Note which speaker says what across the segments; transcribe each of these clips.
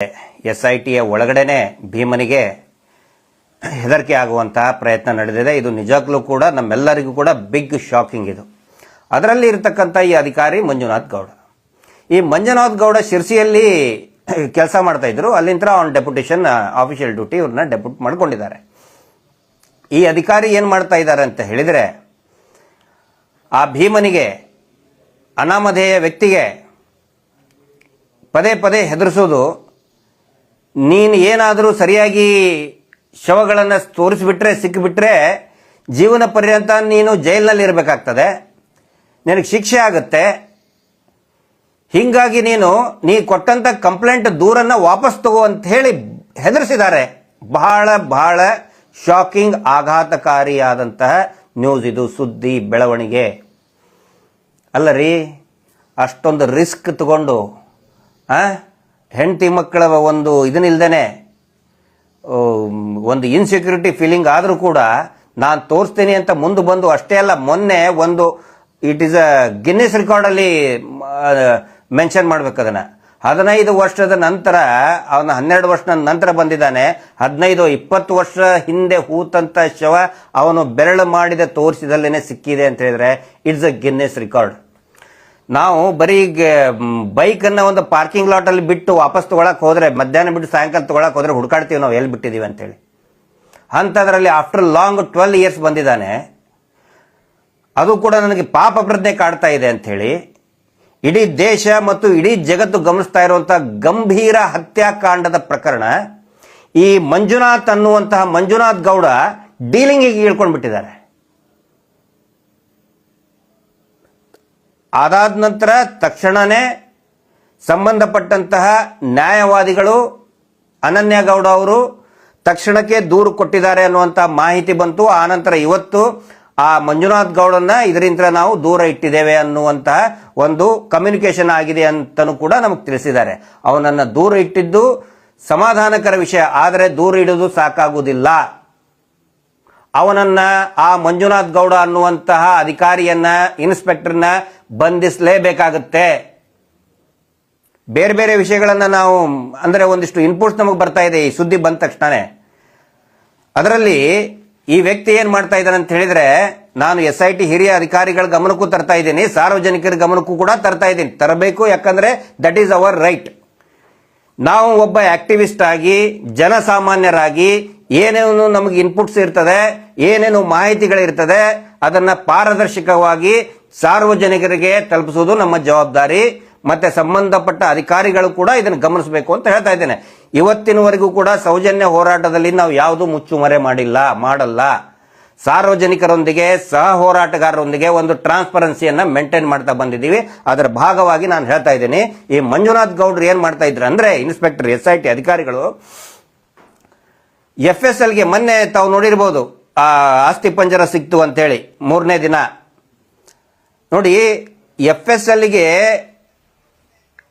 Speaker 1: SITಯ ಒಳಗಡೆನೆ ಭೀಮನಿಗೆ ಹೆದರಿಕೆ ಆಗುವಂತಹ ಪ್ರಯತ್ನ ನಡೆದಿದೆ. ಇದು ನಿಜಕ್ಕೂ ಕೂಡ ನಮ್ಮೆಲ್ಲರಿಗೂ ಕೂಡ ಬಿಗ್ ಶಾಕಿಂಗ್. ಇದು ಅದರಲ್ಲಿ ಇರತಕ್ಕಂಥ ಈ ಅಧಿಕಾರಿ ಮಂಜುನಾಥ್ ಗೌಡ. ಈ ಮಂಜುನಾಥ್ ಗೌಡ ಶಿರ್ಸಿಯಲ್ಲಿ ಕೆಲಸ ಮಾಡ್ತಾ ಇದ್ರು. ಅಲ್ಲಿಂದ ಆನ್ ಡೆಪ್ಯುಟೇಷನ್ ಆಫಿಷಿಯಲ್ ಡ್ಯೂಟಿ ಇವ್ರನ್ನ ಡೆಪ್ಯೂಟ್ ಮಾಡ್ಕೊಂಡಿದ್ದಾರೆ. ಈ ಅಧಿಕಾರಿ ಏನು ಮಾಡ್ತಾ ಇದ್ದಾರೆ ಅಂತ ಹೇಳಿದರೆ, ಆ ಭೀಮನಿಗೆ ಅನಾಮಧೇಯ ವ್ಯಕ್ತಿಗೆ ಪದೇ ಪದೇ ಹೆದರಿಸೋದು, ನೀನು ಏನಾದರೂ ಸರಿಯಾಗಿ ಶವಗಳನ್ನು ತೋರಿಸಿಬಿಟ್ರೆ ಸಿಕ್ಕಿಬಿಟ್ರೆ ಜೀವನ ಪರ್ಯಂತ ನೀನು ಜೈಲಿನಲ್ಲಿ ಇರಬೇಕಾಗ್ತದೆ, ನಿನಗೆ ಶಿಕ್ಷೆ ಆಗುತ್ತೆ, ಹೀಗಾಗಿ ನೀ ಕೊಟ್ಟಂತ ಕಂಪ್ಲೇಂಟ್ ದೂರನ್ನ ವಾಪಸ್ ತಗೋ ಅಂತ ಹೇಳಿ ಹೆದರಿಸಿದ್ದಾರೆ. ಬಹಳ ಬಹಳ ಶಾಕಿಂಗ್, ಆಘಾತಕಾರಿಯಾದಂತಹ ನ್ಯೂಸ್ ಇದು, ಸುದ್ದಿ ಬೆಳವಣಿಗೆ. ಅಲ್ಲರಿ, ಅಷ್ಟೊಂದು ರಿಸ್ಕ್ ತಗೊಂಡು ಹೆಂಡತಿ ಮಕ್ಕಳ ಒಂದು ಇದನ್ನಿಲ್ದೇನೆ ಒಂದು ಇನ್ಸೆಕ್ಯೂರಿಟಿ ಫೀಲಿಂಗ್ ಆದರೂ ಕೂಡ ನಾನು ತೋರಿಸ್ತೀನಿ ಅಂತ ಮುಂದೆ ಬಂದು, ಅಷ್ಟೇ ಅಲ್ಲ, ಮೊನ್ನೆ ಒಂದು ಇಟ್ ಈಸ್ ಅ ಗಿನ್ನೆಸ್ ರೆಕಾರ್ಡಲ್ಲಿ ಮೆನ್ಷನ್ ಮಾಡ್ಬೇಕು ಅದನ್ನ. 15 ವರ್ಷದ ನಂತರ, ಅವನ 12 ವರ್ಷದ ನಂತರ ಬಂದಿದ್ದಾನೆ. 15-20 ವರ್ಷ ಹಿಂದೆ ಹೂತಂತ ಶವ ಅವನು ಬೆರಳು ಮಾಡಿದ ತೋರಿಸಿದಲ್ಲೇನೆ ಸಿಕ್ಕಿದೆ ಅಂತ ಹೇಳಿದ್ರೆ ಇಟ್ಸ್ ಅ ಗಿನ್ನೆಸ್ ರೆಕಾರ್ಡ್. ನಾವು ಬರೀ ಬೈಕನ್ನು ಒಂದು ಪಾರ್ಕಿಂಗ್ ಲಾಟ್ ಅಲ್ಲಿ ಬಿಟ್ಟು ವಾಪಸ್ ತಗೊಳಕ್ ಹೋದ್ರೆ, ಮಧ್ಯಾಹ್ನ ಬಿಟ್ಟು ಸಾಯಂಕಾಲ ತಗೊಳಕ್ ಹೋದ್ರೆ ಹುಡುಕಾಡ್ತೀವಿ ನಾವು ಎಲ್ಲಿ ಬಿಟ್ಟಿದೀವಿ ಅಂತೇಳಿ. ಅಂಥದ್ರಲ್ಲಿ ಆಫ್ಟರ್ ಲಾಂಗ್ 12 ಇಯರ್ಸ್ ಬಂದಿದ್ದಾನೆ. ಅದು ಕೂಡ ನನಗೆ ಪಾಪ ಪ್ರಜ್ಞೆ ಕಾಡ್ತಾ ಇದೆ ಅಂತ ಹೇಳಿ ಇಡೀ ದೇಶ ಮತ್ತು ಇಡೀ ಜಗತ್ತು ಗಮನಿಸ್ತಾ ಇರುವಂತಹ ಗಂಭೀರ ಹತ್ಯಾಕಾಂಡದ ಪ್ರಕರಣ. ಈ ಮಂಜುನಾಥ್ ಅನ್ನುವಂತಹ ಮಂಜುನಾಥ್ ಗೌಡ ಡೀಲಿಂಗಿಗೆ ಇಳ್ಕೊಂಡ್ಬಿಟ್ಟಿದ್ದಾರೆ. ಅದಾದ ನಂತರ ತಕ್ಷಣನೇ ಸಂಬಂಧಪಟ್ಟಂತಹ ನ್ಯಾಯವಾದಿಗಳು ಅನನ್ಯ ಗೌಡ ಅವರು ತಕ್ಷಣಕ್ಕೆ ದೂರು ಕೊಟ್ಟಿದ್ದಾರೆ ಅನ್ನುವಂತಹ ಮಾಹಿತಿ ಬಂತು. ಆನಂತರ ಇವತ್ತು ಆ ಮಂಜುನಾಥ್ ಗೌಡನ್ನ ಇದರಿಂದ ನಾವು ದೂರ ಇಟ್ಟಿದ್ದೇವೆ ಅನ್ನುವಂತಹ ಒಂದು ಕಮ್ಯುನಿಕೇಶನ್ ಆಗಿದೆ ಅಂತಲೂ ಕೂಡ ನಮಗೆ ತಿಳಿಸಿದ್ದಾರೆ. ಅವನನ್ನ ದೂರ ಇಟ್ಟಿದ್ದು ಸಮಾಧಾನಕರ ವಿಷಯ, ಆದರೆ ದೂರ ಇಡುವುದು ಸಾಕಾಗುವುದಿಲ್ಲ. ಅವನನ್ನ, ಆ ಮಂಜುನಾಥ್ ಗೌಡ ಅನ್ನುವಂತಹ ಅಧಿಕಾರಿಯನ್ನ, ಇನ್ಸ್ಪೆಕ್ಟರ್ನ ಬಂಧಿಸಲೇಬೇಕಾಗುತ್ತೆ. ಬೇರೆ ಬೇರೆ ವಿಷಯಗಳನ್ನ ನಾವು, ಅಂದ್ರೆ ಒಂದಿಷ್ಟು ಇನ್ಪುಟ್ಸ್ ನಮಗೆ ಬರ್ತಾ ಇದೆ ಈ ಸುದ್ದಿ ಬಂದ ತಕ್ಷಣನೇ. ಅದರಲ್ಲಿ ಈ ವ್ಯಕ್ತಿ ಏನ್ ಮಾಡ್ತಾ ಇದ್ದಾನೆ ಅಂತ ಹೇಳಿದ್ರೆ, ನಾನು SIT ಹಿರಿಯ ಅಧಿಕಾರಿಗಳ ಗಮನಕ್ಕೂ ತರ್ತಾ ಇದ್ದೀನಿ, ಸಾರ್ವಜನಿಕರ ಗಮನಕ್ಕೂ ಕೂಡ ತರ್ತಾ ಇದ್ದೀನಿ. ತರಬೇಕು, ಯಾಕಂದ್ರೆ ದಟ್ ಈಸ್ ಅವರ್ ರೈಟ್. ನಾವು ಒಬ್ಬ ಆಕ್ಟಿವಿಸ್ಟ್ ಆಗಿ, ಜನಸಾಮಾನ್ಯರಾಗಿ ಏನೇನು ನಮಗೆ ಇನ್ಪುಟ್ಸ್ ಇರ್ತದೆ, ಏನೇನು ಮಾಹಿತಿಗಳಿರ್ತದೆ, ಅದನ್ನ ಪಾರದರ್ಶಕವಾಗಿ ಸಾರ್ವಜನಿಕರಿಗೆ ತಲುಪಿಸುವುದು ನಮ್ಮ ಜವಾಬ್ದಾರಿ. ಮತ್ತೆ ಸಂಬಂಧಪಟ್ಟ ಅಧಿಕಾರಿಗಳು ಕೂಡ ಇದನ್ನು ಗಮನಿಸಬೇಕು ಅಂತ ಹೇಳ್ತಾ ಇದ್ದೇನೆ. ಇವತ್ತಿನವರೆಗೂ ಕೂಡ ಸೌಜನ್ಯ ಹೋರಾಟದಲ್ಲಿ ನಾವು ಯಾವುದು ಮುಚ್ಚುಮರೆ ಮಾಡಲ್ಲ. ಸಾರ್ವಜನಿಕರೊಂದಿಗೆ, ಸಹ ಹೋರಾಟಗಾರರೊಂದಿಗೆ ಒಂದು ಟ್ರಾನ್ಸ್ಪರೆನ್ಸಿಯನ್ನ ಮೇಂಟೈನ್ ಮಾಡ್ತಾ ಬಂದಿದ್ದೀವಿ. ಅದರ ಭಾಗವಾಗಿ ನಾನು ಹೇಳ್ತಾ ಇದ್ದೀನಿ, ಈ ಮಂಜುನಾಥ್ ಗೌಡ್ರು ಏನ್ ಮಾಡ್ತಾ ಇದ್ರು ಅಂದ್ರೆ, ಇನ್ಸ್ಪೆಕ್ಟರ್ SIT ಅಧಿಕಾರಿಗಳು FSLಗೆ ಮೊನ್ನೆ ತಾವು ನೋಡಿರ್ಬೋದು, ಆ ಆಸ್ತಿ ಪಂಜರ ಸಿಕ್ತು ಅಂತ ಹೇಳಿ 3ನೇ ದಿನ ನೋಡಿ, FSLಗೆ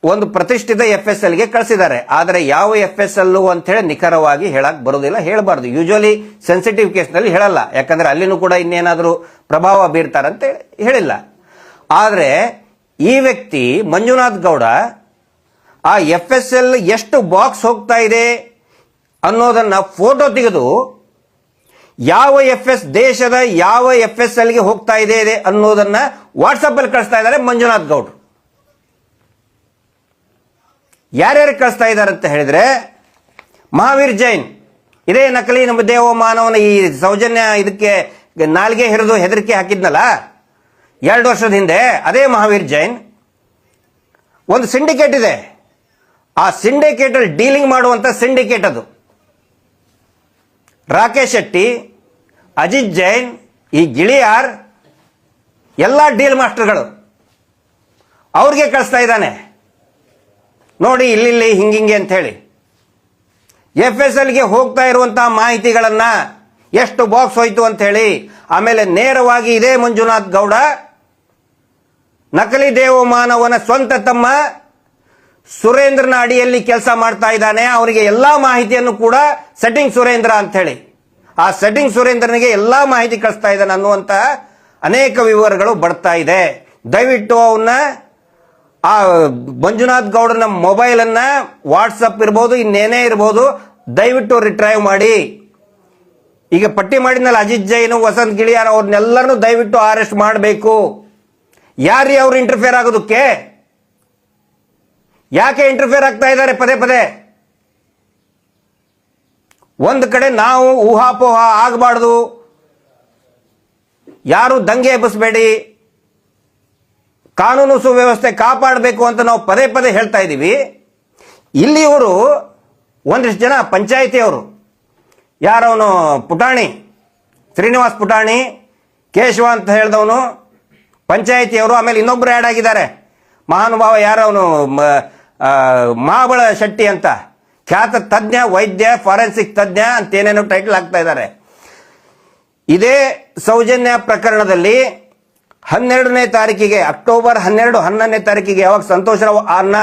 Speaker 1: ಒಂದು ಪ್ರತಿಷ್ಠಿತ FSLಗೆ ಕಳಿಸಿದ್ದಾರೆ. ಆದರೆ ಯಾವ FSL ಅಂತ ಹೇಳಿ ನಿಖರವಾಗಿ ಹೇಳಕ್ ಬರೋದಿಲ್ಲ, ಹೇಳಬಾರ್ದು. ಯೂಶುವಲಿ ಸೆನ್ಸಿಟಿವ್ ಕೇಸ್ನಲ್ಲಿ ಹೇಳಲ್ಲ, ಯಾಕಂದ್ರೆ ಅಲ್ಲಿನೂ ಕೂಡ ಇನ್ನೇನಾದ್ರೂ ಪ್ರಭಾವ ಬೀರ್ತಾರಂತ ಹೇಳಿಲ್ಲ. ಆದ್ರೆ ಈ ವ್ಯಕ್ತಿ ಮಂಜುನಾಥ್ ಗೌಡ ಆ FSL ಎಷ್ಟು ಬಾಕ್ಸ್ ಹೋಗ್ತಾ ಇದೆ ಅನ್ನೋದನ್ನ ಫೋಟೋ ತೆಗೆದು ಯಾವ ದೇಶದ ಯಾವ FSLಗೆ ಹೋಗ್ತಾ ಇದೆ ಅನ್ನೋದನ್ನ ವಾಟ್ಸಪ್ ಅಲ್ಲಿ ಕಳಿಸ್ತಾ ಇದ್ದಾರೆ ಮಂಜುನಾಥ್ ಗೌಡ್ರು. ಯಾರ್ಯಾರು ಕಳಿಸ್ತಾ ಇದ್ದಾರೆ ಅಂತ ಹೇಳಿದ್ರೆ, ಮಹಾವೀರ್ ಜೈನ್, ಇದೇ ನಕಲಿ ನಮ್ಮ ದೇವಮಾನವನ ಈ ಸೌಜನ್ಯ ಇದಕ್ಕೆ ನಾಲ್ಗೆ ಹಿರಿದು ಹೆದರಿಕೆ ಹಾಕಿದ್ನಲ್ಲ 2 ವರ್ಷದ ಹಿಂದೆ, ಅದೇ ಮಹಾವೀರ್ ಜೈನ್. ಒಂದು ಸಿಂಡಿಕೇಟ್ ಇದೆ, ಆ ಸಿಂಡಿಕೇಟ್ ಅಲ್ಲಿ ಡೀಲಿಂಗ್ ಮಾಡುವಂತ ಸಿಂಡಿಕೇಟ್ ಅದು. ರಾಕೇಶ್ ಶೆಟ್ಟಿ, ಅಜಿತ್ ಜೈನ್, ಈ ಗಿಳಿಯಾರ್ ಎಲ್ಲ ಡೀಲ್ ಮಾಸ್ಟರ್ಗಳು, ಅವ್ರಿಗೆ ಕಳಿಸ್ತಾ ಇದ್ದಾನೆ. ನೋಡಿ ಇಲ್ಲಿ ಹಿಂಗಿಂಗೆ ಅಂತ ಹೇಳಿ FSLಗೆ ಹೋಗ್ತಾ ಇರುವಂತಹ ಮಾಹಿತಿಗಳನ್ನ, ಎಷ್ಟು ಬಾಕ್ಸ್ ಹೋಯ್ತು ಅಂತ ಹೇಳಿ. ಆಮೇಲೆ ನೇರವಾಗಿ ಇದೇ ಮಂಜುನಾಥ್ ಗೌಡ ನಕಲಿ ದೇವಮಾನವನ ಸ್ವಂತ ತಮ್ಮ ಸುರೇಂದ್ರನ ಅಡಿಯಲ್ಲಿ ಕೆಲಸ ಮಾಡ್ತಾ ಇದ್ದಾನೆ. ಅವರಿಗೆ ಎಲ್ಲಾ ಮಾಹಿತಿಯನ್ನು ಕೂಡ ಸೆಟ್ಟಿಂಗ್ ಸುರೇಂದ್ರ ಅಂತ ಹೇಳಿ, ಆ ಸೆಟ್ಟಿಂಗ್ ಸುರೇಂದ್ರನಿಗೆ ಎಲ್ಲಾ ಮಾಹಿತಿ ಕಳಿಸ್ತಾ ಇದ್ದಾನೆ ಅನ್ನುವಂತ ಅನೇಕ ವಿವರಗಳು ಬರ್ತಾ ಇದೆ. ದಯವಿಟ್ಟು ಅವನ್ನ ಆ ಮಂಜುನಾಥ್ ಗೌಡನ ಮೊಬೈಲ್ ಅನ್ನ ವಾಟ್ಸಪ್ ಇರ್ಬೋದು, ಇನ್ನೇನೇ ಇರ್ಬೋದು, ದಯವಿಟ್ಟು ರಿಟ್ರೈವ್ ಮಾಡಿ. ಈಗ ಪಟ್ಟಿ ಮಾಡಿದ್ನಲ್ಲ ಅಜಿತ್ ಜೈನ್, ವಸಂತ್ ಗಿಳಿಯಾರ್, ಅವ್ರನ್ನೆಲ್ಲರನ್ನು ದಯವಿಟ್ಟು ಅರೆಸ್ಟ್ ಮಾಡಬೇಕು. ಯಾರೀ ಅವ್ರು ಇಂಟರ್ಫಿಯರ್ ಆಗೋದಕ್ಕೆ? ಯಾಕೆ ಇಂಟರ್ಫಿಯರ್ ಆಗ್ತಾ ಇದ್ದಾರೆ ಪದೇ ಪದೇ? ಒಂದು ಕಡೆ ನಾವು ಊಹಾಪೋಹ ಆಗಬಾರ್ದು, ಯಾರು ದಂಗೆ ಎಬ್ಬಿಸಬೇಡಿ, ಕಾನೂನು ಸುವ್ಯವಸ್ಥೆ ಕಾಪಾಡಬೇಕು ಅಂತ ನಾವು ಪದೇ ಪದೇ ಹೇಳ್ತಾ ಇದ್ದೀವಿ. ಇಲ್ಲಿ ಇವರು ಒಂದಿಷ್ಟು ಜನ ಪಂಚಾಯಿತಿಯವರು, ಯಾರವನು ಪುಟಾಣಿ, ಶ್ರೀನಿವಾಸ್ ಪುಟಾಣಿ, ಕೇಶವ ಅಂತ ಹೇಳಿದವನು ಪಂಚಾಯಿತಿಯವರು, ಆಮೇಲೆ ಇನ್ನೊಬ್ರು ಆ್ಯಡ್ ಆಗಿದ್ದಾರೆ ಮಹಾನುಭಾವ, ಯಾರವನು ಮಹಾಬಳ ಶೆಟ್ಟಿ ಅಂತ, ಖ್ಯಾತ ತಜ್ಞ ವೈದ್ಯ, ಫಾರೆನ್ಸಿಕ್ ತಜ್ಞ ಅಂತ ಏನೇನೋ ಟೈಟಲ್ ಹಾಕ್ತಾ ಇದ್ದಾರೆ. ಇದೇ ಸೌಜನ್ಯ ಪ್ರಕರಣದಲ್ಲಿ 12ನೇ ತಾರೀಕಿಗೆ, ಅಕ್ಟೋಬರ್ 12, 11ನೇ ತಾರೀಕಿಗೆ, ಯಾವಾಗ ಸಂತೋಷ್ ರಾವ್ ಅನ್ನ